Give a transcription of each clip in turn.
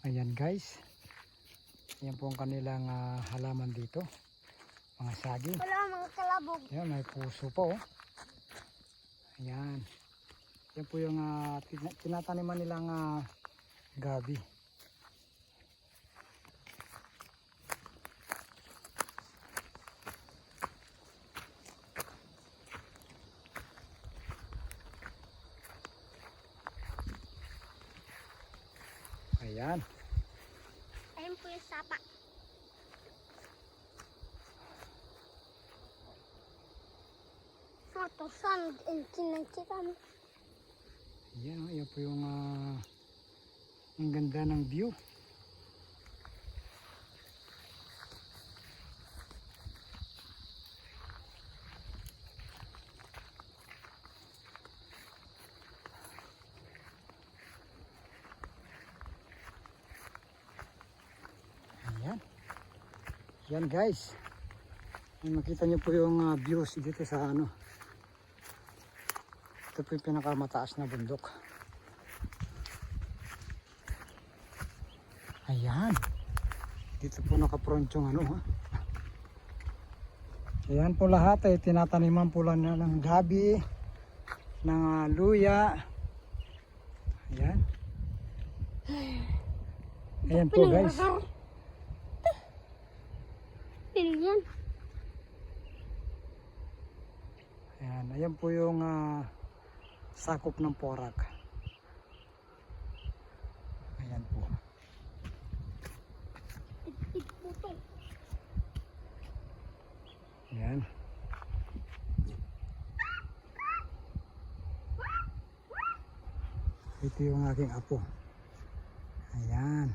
Ayan guys, yan po ang kanilang halaman dito, mga saging. Wala mga kalabog. Ayan, may puso po. Ayan, yan po yung tinataniman nilang gabi. Ayan. Ayun po yung sapa. Ito, sand and kinagkitan. Ayan, yan po yung ang ganda ng view. Ayan. Yan guys. Makita niyo po yung views dito sa ano. Ito po yung pinakamataas na bundok. Ayan. Dito po nakapront yung ano ha. Ayan po lahat ay tinataniman po lang ng gabi, ng luya. Ayan. Ayan po guys. Yan. Ayan, ayan po yung sakop ng Porac. Ayan po. Ayan. Ito yung aking apo. Ayan.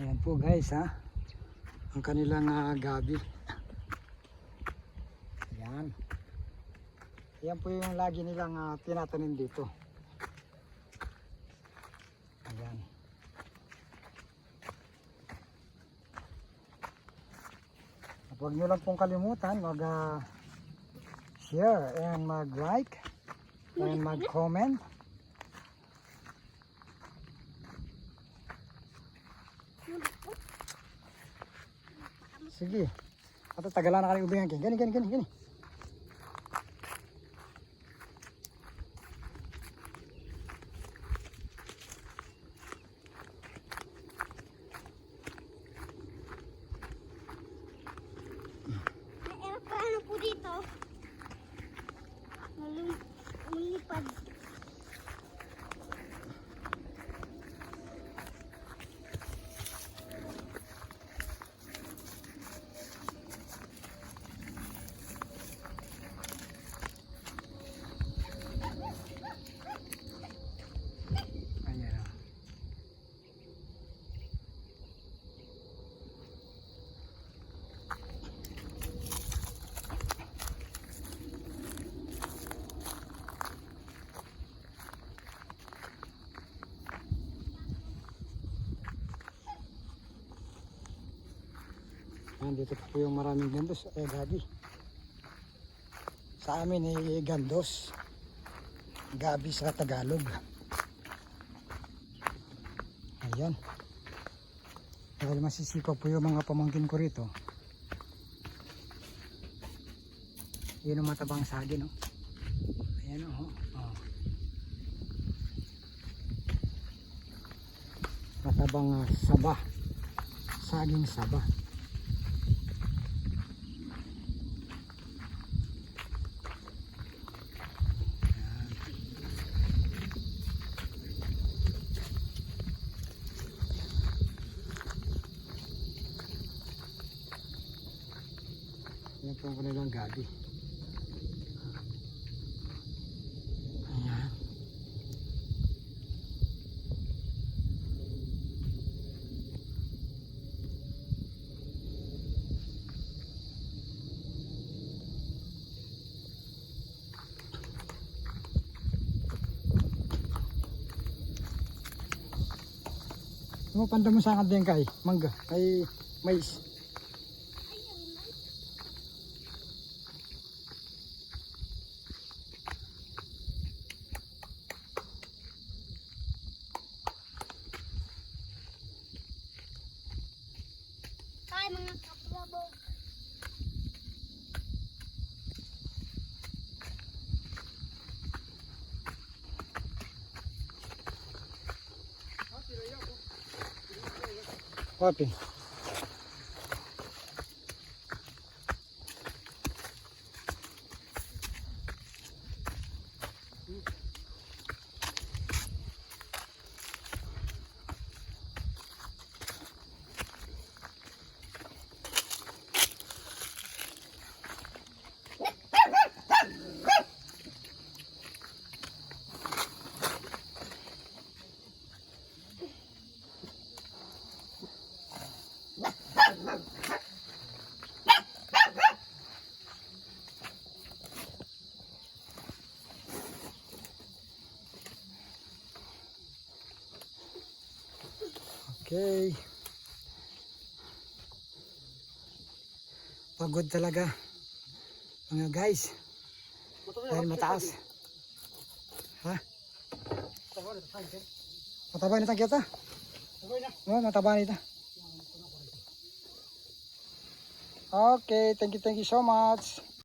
Ayan po guys ha. Ang kanilang gabi. Ayan. Ayan po yung lagi nilang tinatanim dito. Ayan. At huwag nyo lang pong kalimutan share and mag-like and mag-comment. Sige. At tagalan na kami ubingan kayo. Gani. May aeroplano po dito. Lumipad. Ayan. Dito po yung maraming gandos. Gabi. Sa amin ay gandos. Gabi sa Tagalog. Ayan. Dahil masisipag po yung mga pamangkin ko rito. Yun ang matabang saging, no? Ayan, oh. Matabang saba. Saging saba. Yan po ang kanilang gabi. Ayan. Ano panda mo sa din kay mangga, kay mais. Wapi? Okay. Pagod talaga mga guys. Dahil mataas. Ha? Mataba nito kita. Oh, mataba nito. Okay, thank you so much.